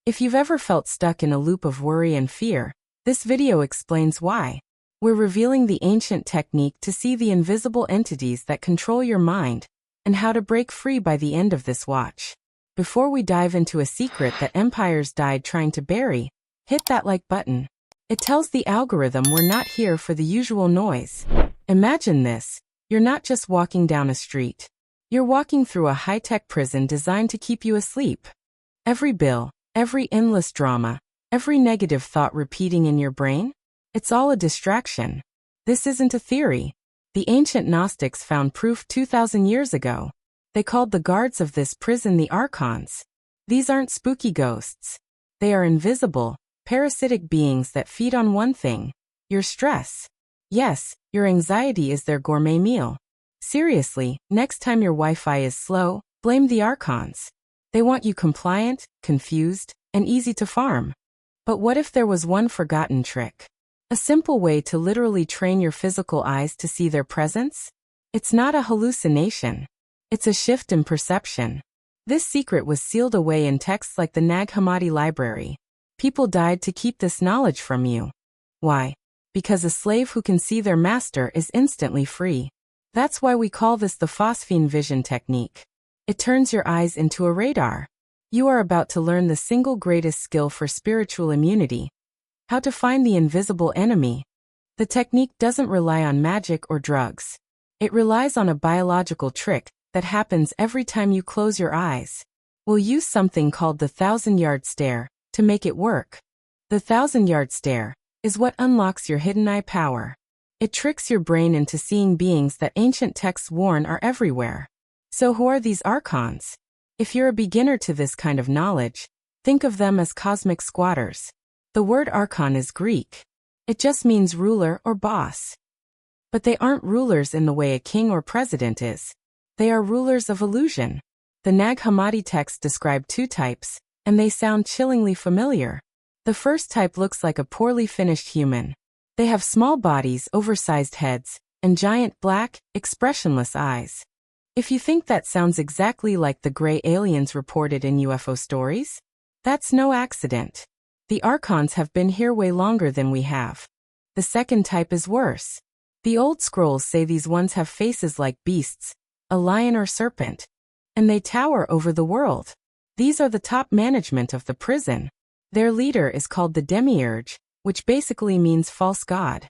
If you've ever felt stuck in a loop of worry and fear, this video explains why. We're revealing the ancient technique to see the invisible entities that control your mind, and how to break free by the end of this watch. Before we dive into a secret that empires died trying to bury, hit that like button. It tells the algorithm we're not here for the usual noise. Imagine this, you're not just walking down a street. You're walking through a high-tech prison designed to keep you asleep. Every bill, every endless drama, every negative thought repeating in your brain? It's all a distraction. This isn't a theory. The ancient Gnostics found proof 2,000 years ago. They called the guards of this prison the Archons. These aren't spooky ghosts. They are invisible, parasitic beings that feed on one thing: your stress. Yes, your anxiety is their gourmet meal. Seriously, next time your Wi-Fi is slow, blame the Archons. They want you compliant, confused, and easy to farm. But what if there was one forgotten trick? A simple way to literally train your physical eyes to see their presence? It's not a hallucination. It's a shift in perception. This secret was sealed away in texts like the Nag Hammadi library. People died to keep this knowledge from you. Why? Because a slave who can see their master is instantly free. That's why we call this the Phosphene Vision technique. It turns your eyes into a radar. You are about to learn the single greatest skill for spiritual immunity: how to find the invisible enemy. The technique doesn't rely on magic or drugs. It relies on a biological trick that happens every time you close your eyes. We'll use something called the 1,000-yard stare to make it work. The 1,000-yard stare is what unlocks your hidden eye power. It tricks your brain into seeing beings that ancient texts warn are everywhere. So who are these Archons? If you're a beginner to this kind of knowledge, think of them as cosmic squatters. The word Archon is Greek. It just means ruler or boss. But they aren't rulers in the way a king or president is. They are rulers of illusion. The Nag Hammadi texts describe two types, and they sound chillingly familiar. The first type looks like a poorly finished human. They have small bodies, oversized heads, and giant black, expressionless eyes. If you think that sounds exactly like the gray aliens reported in UFO stories, that's no accident. The Archons have been here way longer than we have. The second type is worse. The old scrolls say these ones have faces like beasts, a lion or serpent, and they tower over the world. These are the top management of the prison. Their leader is called the Demiurge, which basically means false god.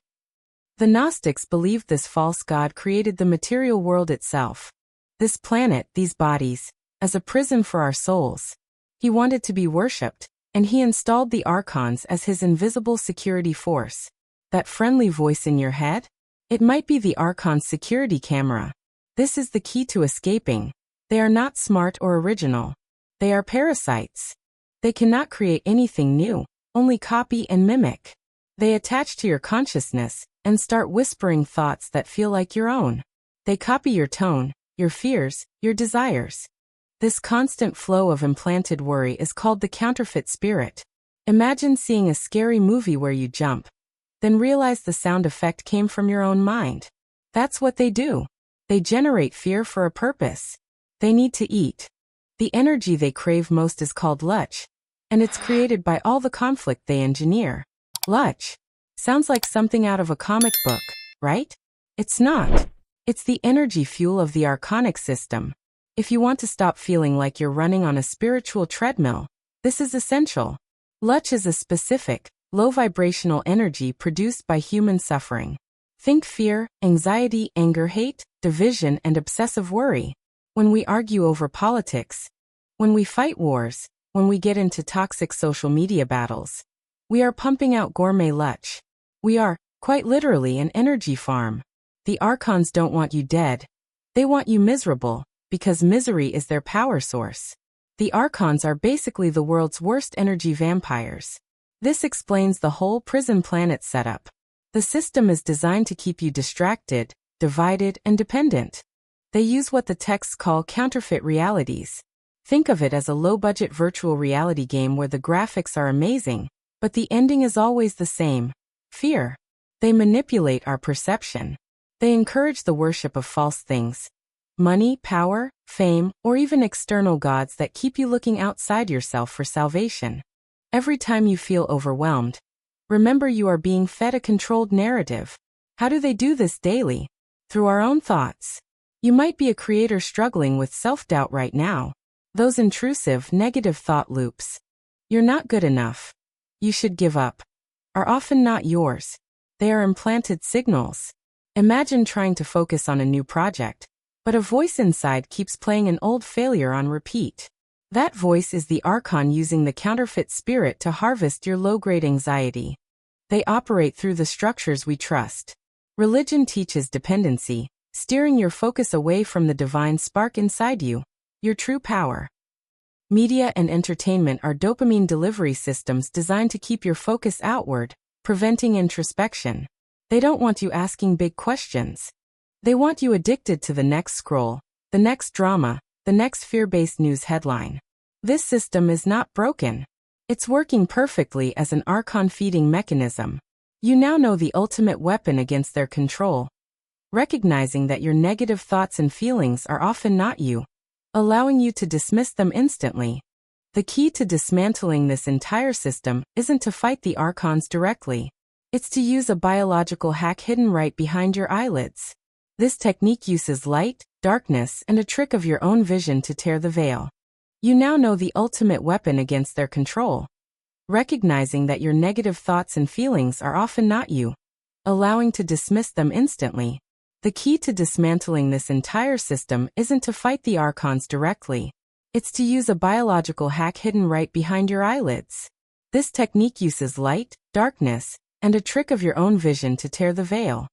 The Gnostics believed this false god created the material world itself. This planet, these bodies, as a prison for our souls. He wanted to be worshipped, and he installed the Archons as his invisible security force. That friendly voice in your head? It might be the Archon's security camera. This is the key to escaping. They are not smart or original. They are parasites. They cannot create anything new, only copy and mimic. They attach to your consciousness and start whispering thoughts that feel like your own. They copy your tone, your fears, your desires. This constant flow of implanted worry is called the counterfeit spirit. Imagine seeing a scary movie where you jump, then realize the sound effect came from your own mind. That's what they do. They generate fear for a purpose. They need to eat. The energy they crave most is called Luch, and it's created by all the conflict they engineer. Luch sounds like something out of a comic book, right? It's not. It's the energy fuel of the archonic system. If you want to stop feeling like you're running on a spiritual treadmill, this is essential. Luch is a specific, low-vibrational energy produced by human suffering. Think fear, anxiety, anger, hate, division, and obsessive worry. When we argue over politics, when we fight wars, when we get into toxic social media battles, we are pumping out gourmet Luch. We are, quite literally, an energy farm. The Archons don't want you dead. They want you miserable, because misery is their power source. The Archons are basically the world's worst energy vampires. This explains the whole prison planet setup. The system is designed to keep you distracted, divided, and dependent. They use what the texts call counterfeit realities. Think of it as a low-budget virtual reality game where the graphics are amazing, but the ending is always the same: fear. They manipulate our perception. They encourage the worship of false things: money, power, fame, or even external gods that keep you looking outside yourself for salvation. Every time you feel overwhelmed, remember you are being fed a controlled narrative. How do they do this daily? Through our own thoughts. You might be a creator struggling with self-doubt right now. Those intrusive, negative thought loops. You're not good enough. You should give up. Are often not yours. They are implanted signals. Imagine trying to focus on a new project, but a voice inside keeps playing an old failure on repeat. That voice is the Archon using the Counterfeit Spirit to harvest your low-grade anxiety. They operate through the structures we trust. Religion teaches dependency, steering your focus away from the divine spark inside you, your true power. Media and entertainment are dopamine delivery systems designed to keep your focus outward, preventing introspection. They don't want you asking big questions. They want you addicted to the next scroll, the next drama, the next fear-based news headline. This system is not broken. It's working perfectly as an Archon feeding mechanism. You now know the ultimate weapon against their control. Recognizing that your negative thoughts and feelings are often not you, allowing you to dismiss them instantly. The key to dismantling this entire system isn't to fight the Archons directly. It's to use a biological hack hidden right behind your eyelids. This technique uses light, darkness, and a trick of your own vision to tear the veil. You now know the ultimate weapon against their control. Recognizing that your negative thoughts and feelings are often not you, allowing to dismiss them instantly. The key to dismantling this entire system isn't to fight the Archons directly. It's to use a biological hack hidden right behind your eyelids. This technique uses light, darkness, and a trick of your own vision to tear the veil.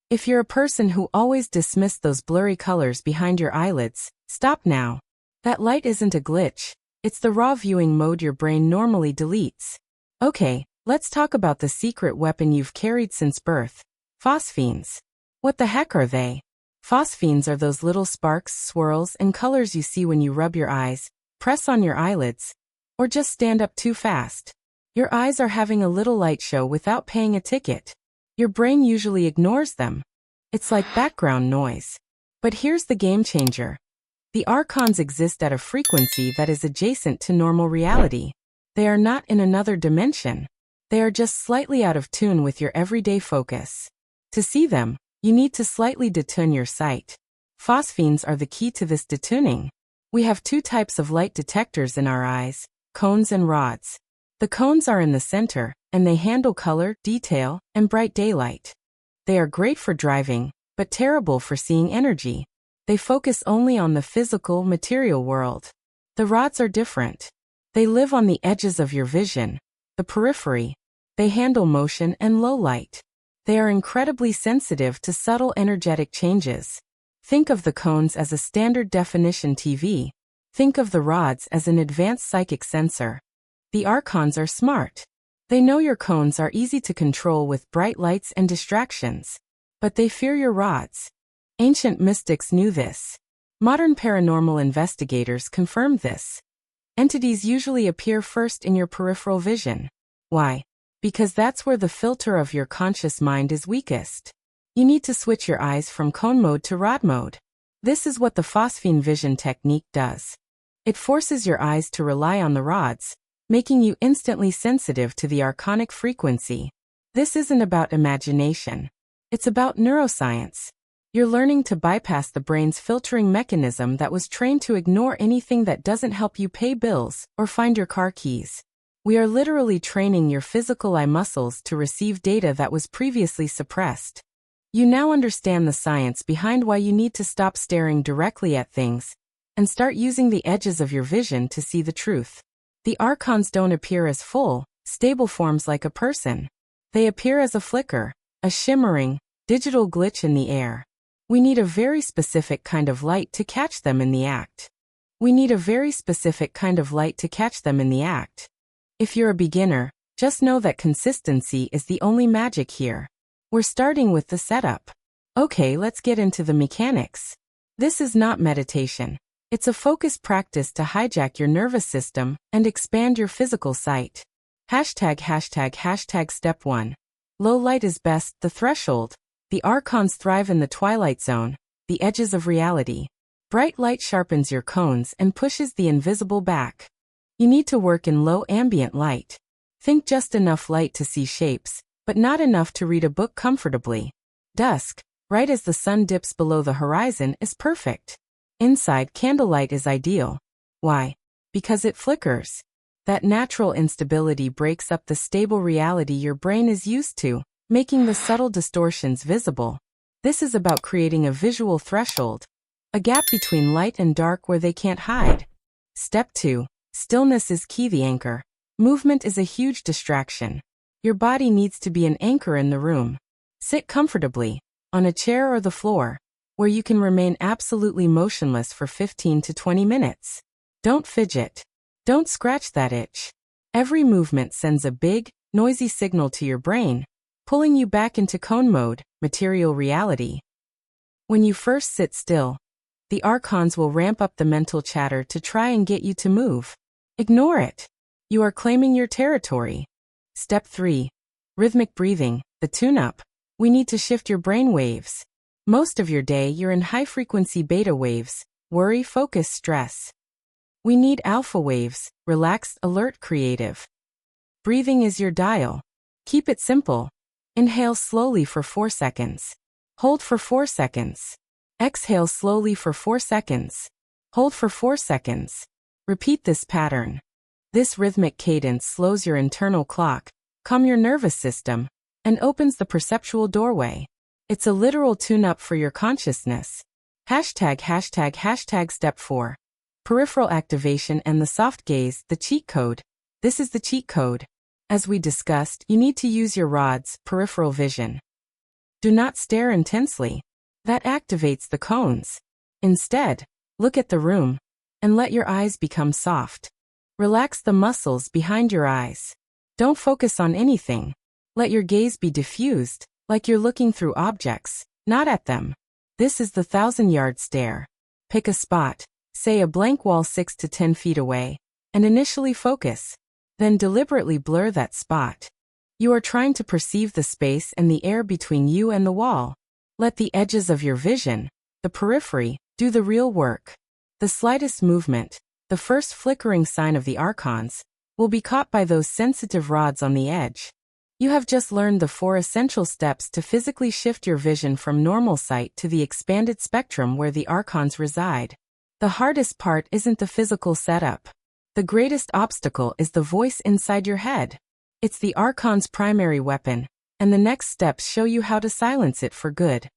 If you're a person who always dismissed those blurry colors behind your eyelids, stop now. That light isn't a glitch. It's the raw viewing mode your brain normally deletes. Okay, let's talk about the secret weapon you've carried since birth. Phosphenes. What the heck are they? Phosphenes are those little sparks, swirls, and colors you see when you rub your eyes, press on your eyelids, or just stand up too fast. Your eyes are having a little light show without paying a ticket. Your brain usually ignores them. It's like background noise. But here's the game changer. The Archons exist at a frequency that is adjacent to normal reality. They are not in another dimension. They are just slightly out of tune with your everyday focus. To see them, you need to slightly detune your sight. Phosphenes are the key to this detuning. We have two types of light detectors in our eyes, cones and rods. The cones are in the center, and they handle color, detail, and bright daylight. They are great for driving, but terrible for seeing energy. They focus only on the physical, material world. The rods are different. They live on the edges of your vision, the periphery. They handle motion and low light. They are incredibly sensitive to subtle energetic changes. Think of the cones as a standard definition TV. Think of the rods as an advanced psychic sensor. The Archons are smart. They know your cones are easy to control with bright lights and distractions. But they fear your rods. Ancient mystics knew this. Modern paranormal investigators confirmed this. Entities usually appear first in your peripheral vision. Why? Because that's where the filter of your conscious mind is weakest. You need to switch your eyes from cone mode to rod mode. This is what the Phosphene Vision technique does. It forces your eyes to rely on the rods, making you instantly sensitive to the archonic frequency. This isn't about imagination. It's about neuroscience. You're learning to bypass the brain's filtering mechanism that was trained to ignore anything that doesn't help you pay bills or find your car keys. We are literally training your physical eye muscles to receive data that was previously suppressed. You now understand the science behind why you need to stop staring directly at things and start using the edges of your vision to see the truth. The Archons don't appear as full, stable forms like a person. They appear as a flicker, a shimmering, digital glitch in the air. We need a very specific kind of light to catch them in the act. If you're a beginner, just know that consistency is the only magic here. We're starting with the setup. Okay, let's get into the mechanics. This is not meditation. It's a focused practice to hijack your nervous system and expand your physical sight. Step 1. Low light is best, the threshold. The Archons thrive in the twilight zone, the edges of reality. Bright light sharpens your cones and pushes the invisible back. You need to work in low ambient light. Think just enough light to see shapes, but not enough to read a book comfortably. Dusk, right as the sun dips below the horizon, is perfect. Inside, candlelight is ideal. Why? Because it flickers. That natural instability breaks up the stable reality your brain is used to, making the subtle distortions visible. This is about creating a visual threshold, a gap between light and dark where they can't hide. Step 2. Stillness is key. The anchor. Movement is a huge distraction. Your body needs to be an anchor in the room. Sit comfortably, on a chair or the floor, where you can remain absolutely motionless for 15 to 20 minutes. Don't fidget. Don't scratch that itch. Every movement sends a big, noisy signal to your brain, pulling you back into cone mode, material reality. When you first sit still, the Archons will ramp up the mental chatter to try and get you to move. Ignore it. You are claiming your territory. Step 3. Rhythmic breathing, the tune-up. We need to shift your brain waves. Most of your day you're in high-frequency beta waves, worry, focus, stress. We need alpha waves, relaxed, alert, creative. Breathing is your dial. Keep it simple. Inhale slowly for 4 seconds. Hold for 4 seconds. Exhale slowly for 4 seconds. Hold for 4 seconds. Repeat this pattern. This rhythmic cadence slows your internal clock, calms your nervous system, and opens the perceptual doorway. It's a literal tune-up for your consciousness. ####. Step 4. Peripheral activation and the soft gaze, the cheat code. This is the cheat code. As we discussed, you need to use your rod's peripheral vision. Do not stare intensely. That activates the cones. Instead, look at the room, and let your eyes become soft. Relax the muscles behind your eyes. Don't focus on anything. Let your gaze be diffused, like you're looking through objects, not at them. This is the 1,000-yard stare. Pick a spot, say a blank wall 6 to 10 feet away, and initially focus. Then deliberately blur that spot. You are trying to perceive the space and the air between you and the wall. Let the edges of your vision, the periphery, do the real work. The slightest movement, the first flickering sign of the Archons, will be caught by those sensitive rods on the edge. You have just learned the 4 essential steps to physically shift your vision from normal sight to the expanded spectrum where the Archons reside. The hardest part isn't the physical setup. The greatest obstacle is the voice inside your head. It's the Archon's primary weapon, and the next steps show you how to silence it for good.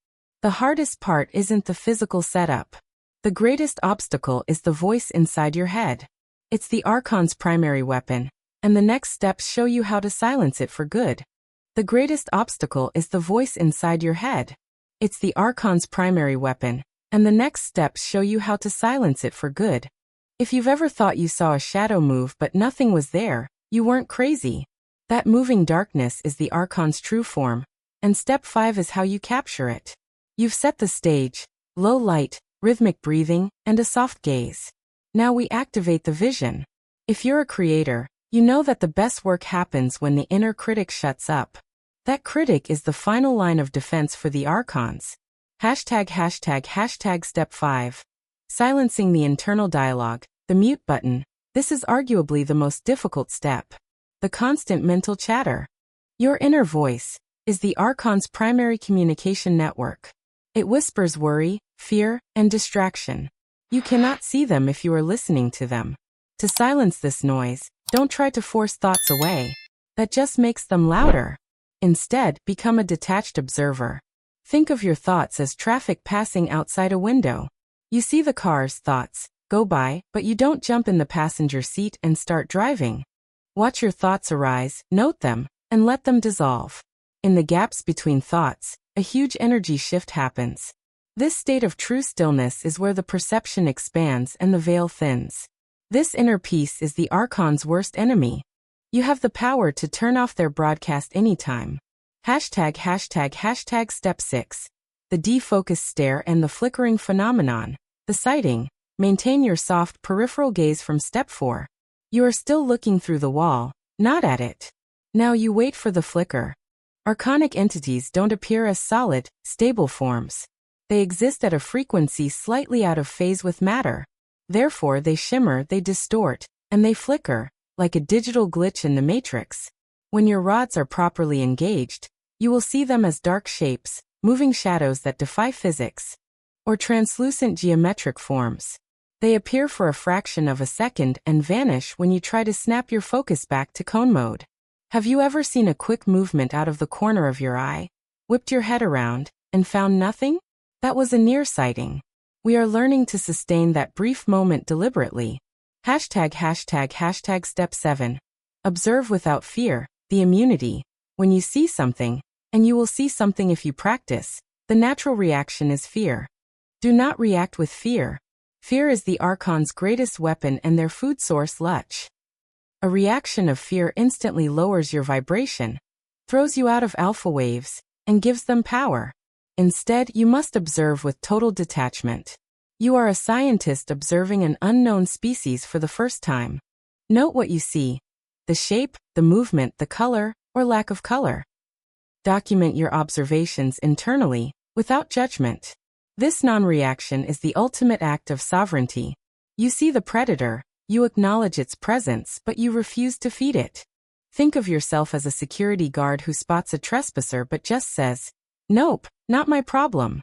The hardest part isn't the physical setup. The greatest obstacle is the voice inside your head. It's the Archon's primary weapon, and the next steps show you how to silence it for good. The greatest obstacle is the voice inside your head. It's the Archon's primary weapon, and the next steps show you how to silence it for good. If you've ever thought you saw a shadow move but nothing was there, you weren't crazy. That moving darkness is the Archon's true form, and step 5 is how you capture it. You've set the stage, low light, rhythmic breathing, and a soft gaze. Now we activate the vision. If you're a creator, you know that the best work happens when the inner critic shuts up. That critic is the final line of defense for the Archons. ####. Step 5. Silencing the internal dialogue, the mute button. This is arguably the most difficult step. The constant mental chatter. Your inner voice is the Archon's primary communication network. It whispers worry, fear, and distraction. You cannot see them if you are listening to them. To silence this noise, don't try to force thoughts away. That just makes them louder. Instead, become a detached observer. Think of your thoughts as traffic passing outside a window. You see the car's thoughts go by, but you don't jump in the passenger seat and start driving. Watch your thoughts arise, note them, and let them dissolve. In the gaps between thoughts, a huge energy shift happens. This state of true stillness is where the perception expands and the veil thins. This inner peace is the Archon's worst enemy. You have the power to turn off their broadcast anytime. ####. Step 6. The defocused stare and the flickering phenomenon. The sighting. Maintain your soft peripheral gaze from step 4. You are still looking through the wall, not at it. Now you wait for the flicker. Archonic entities don't appear as solid, stable forms. They exist at a frequency slightly out of phase with matter. Therefore they shimmer, they distort, and they flicker. like a digital glitch in the matrix. When your rods are properly engaged, you will see them as dark shapes, moving shadows that defy physics, or translucent geometric forms. They appear for a fraction of a second and vanish when you try to snap your focus back to cone mode. Have you ever seen a quick movement out of the corner of your eye, whipped your head around, and found nothing? That was a near-sighting. We are learning to sustain that brief moment deliberately. ####. Step 7. Observe without fear, the immunity. When you see something, and you will see something if you practice, the natural reaction is fear. Do not react with fear. Fear is the Archon's greatest weapon and their food source, Luch. A reaction of fear instantly lowers your vibration, throws you out of alpha waves, and gives them power. Instead, you must observe with total detachment. You are a scientist observing an unknown species for the first time. Note what you see: the shape, the movement, the color, or lack of color. Document your observations internally, without judgment. This non-reaction is the ultimate act of sovereignty. You see the predator, you acknowledge its presence, but you refuse to feed it. Think of yourself as a security guard who spots a trespasser but just says, "Nope, not my problem."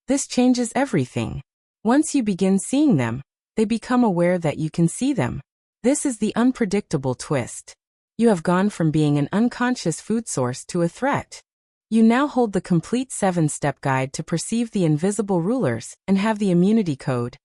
This changes everything. Once you begin seeing them, they become aware that you can see them. This is the unpredictable twist. You have gone from being an unconscious food source to a threat. You now hold the complete 7-step guide to perceive the invisible rulers and have the immunity code.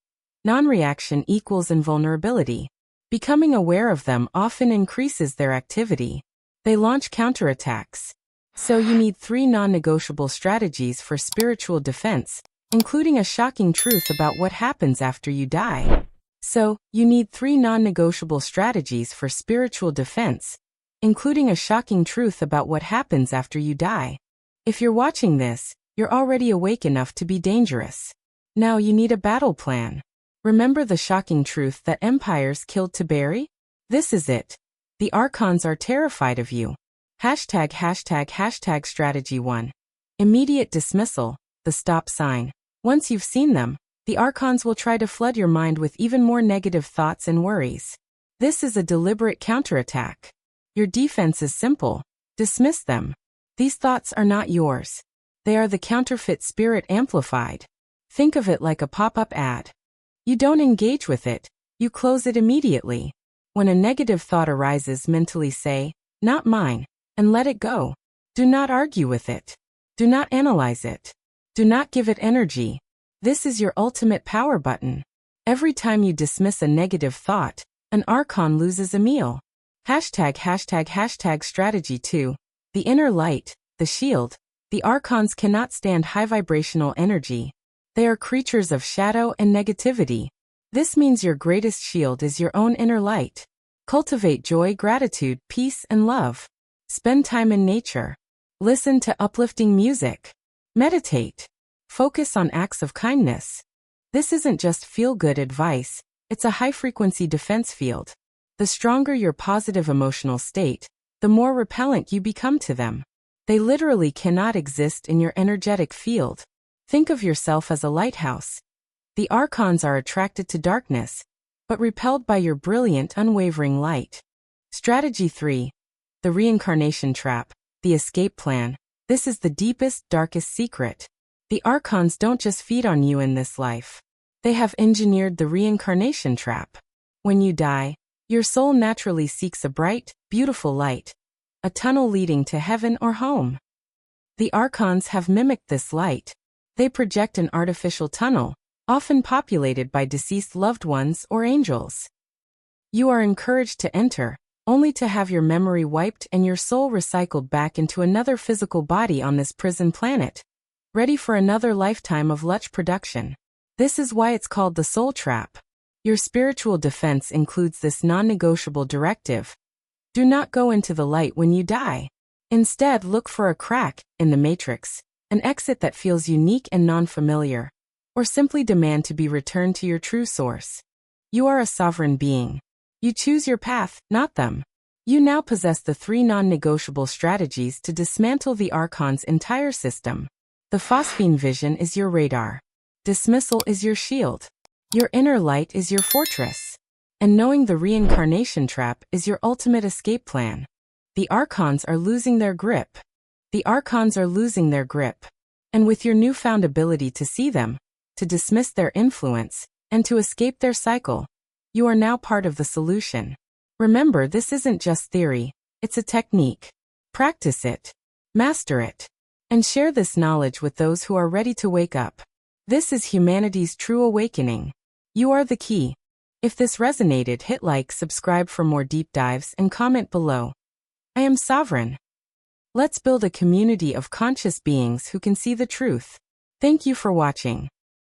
Non-reaction equals invulnerability. Becoming aware of them often increases their activity. They launch counterattacks. So you need 3 non-negotiable strategies for spiritual defense, including a shocking truth about what happens after you die. So, you need 3 non-negotiable strategies for spiritual defense, including a shocking truth about what happens after you die. If you're watching this, you're already awake enough to be dangerous. Now you need a battle plan. Remember the shocking truth that empires killed to bury? This is it. The Archons are terrified of you. ####. Strategy 1. Immediate dismissal, the stop sign. Once you've seen them, the Archons will try to flood your mind with even more negative thoughts and worries. This is a deliberate counterattack. Your defense is simple: dismiss them. These thoughts are not yours. They are the counterfeit spirit amplified. Think of it like a pop-up ad. You don't engage with it, you close it immediately. When a negative thought arises, mentally say, "Not mine," and let it go. Do not argue with it. Do not analyze it. Do not give it energy. This is your ultimate power button. Every time you dismiss a negative thought, an Archon loses a meal. ####. Strategy 2. The inner light, the shield. The Archons cannot stand high vibrational energy. They are creatures of shadow and negativity. This means your greatest shield is your own inner light. Cultivate joy, gratitude, peace, and love. Spend time in nature. Listen to uplifting music. Meditate. Focus on acts of kindness. This isn't just feel-good advice, it's a high-frequency defense field. The stronger your positive emotional state, the more repellent you become to them. They literally cannot exist in your energetic field. Think of yourself as a lighthouse. The Archons are attracted to darkness, but repelled by your brilliant, unwavering light. Strategy 3. The Reincarnation Trap, the escape plan. This is the deepest, darkest secret. The Archons don't just feed on you in this life. They have engineered the Reincarnation Trap. When you die, your soul naturally seeks a bright, beautiful light, a tunnel leading to heaven or home. The Archons have mimicked this light. They project an artificial tunnel, often populated by deceased loved ones or angels. You are encouraged to enter, only to have your memory wiped and your soul recycled back into another physical body on this prison planet, ready for another lifetime of Luch production. This is why it's called the Soul Trap. Your spiritual defense includes this non-negotiable directive: do not go into the light when you die. Instead, look for a crack in the matrix, an exit that feels unique and non-familiar, or simply demand to be returned to your true source. You are a sovereign being. You choose your path, not them. You now possess the 3 non-negotiable strategies to dismantle the Archon's entire system. The Phosphene Vision is your radar. Dismissal is your shield. Your inner light is your fortress. And knowing the Reincarnation Trap is your ultimate escape plan. The Archons are losing their grip. The Archons are losing their grip. And with your newfound ability to see them, to dismiss their influence, and to escape their cycle, you are now part of the solution. Remember, this isn't just theory, it's a technique. Practice it, master it, and share this knowledge with those who are ready to wake up. This is humanity's true awakening. You are the key. If this resonated, hit like, subscribe for more deep dives, and comment below. I am Sovereign. Let's build a community of conscious beings who can see the truth. Thank you for watching.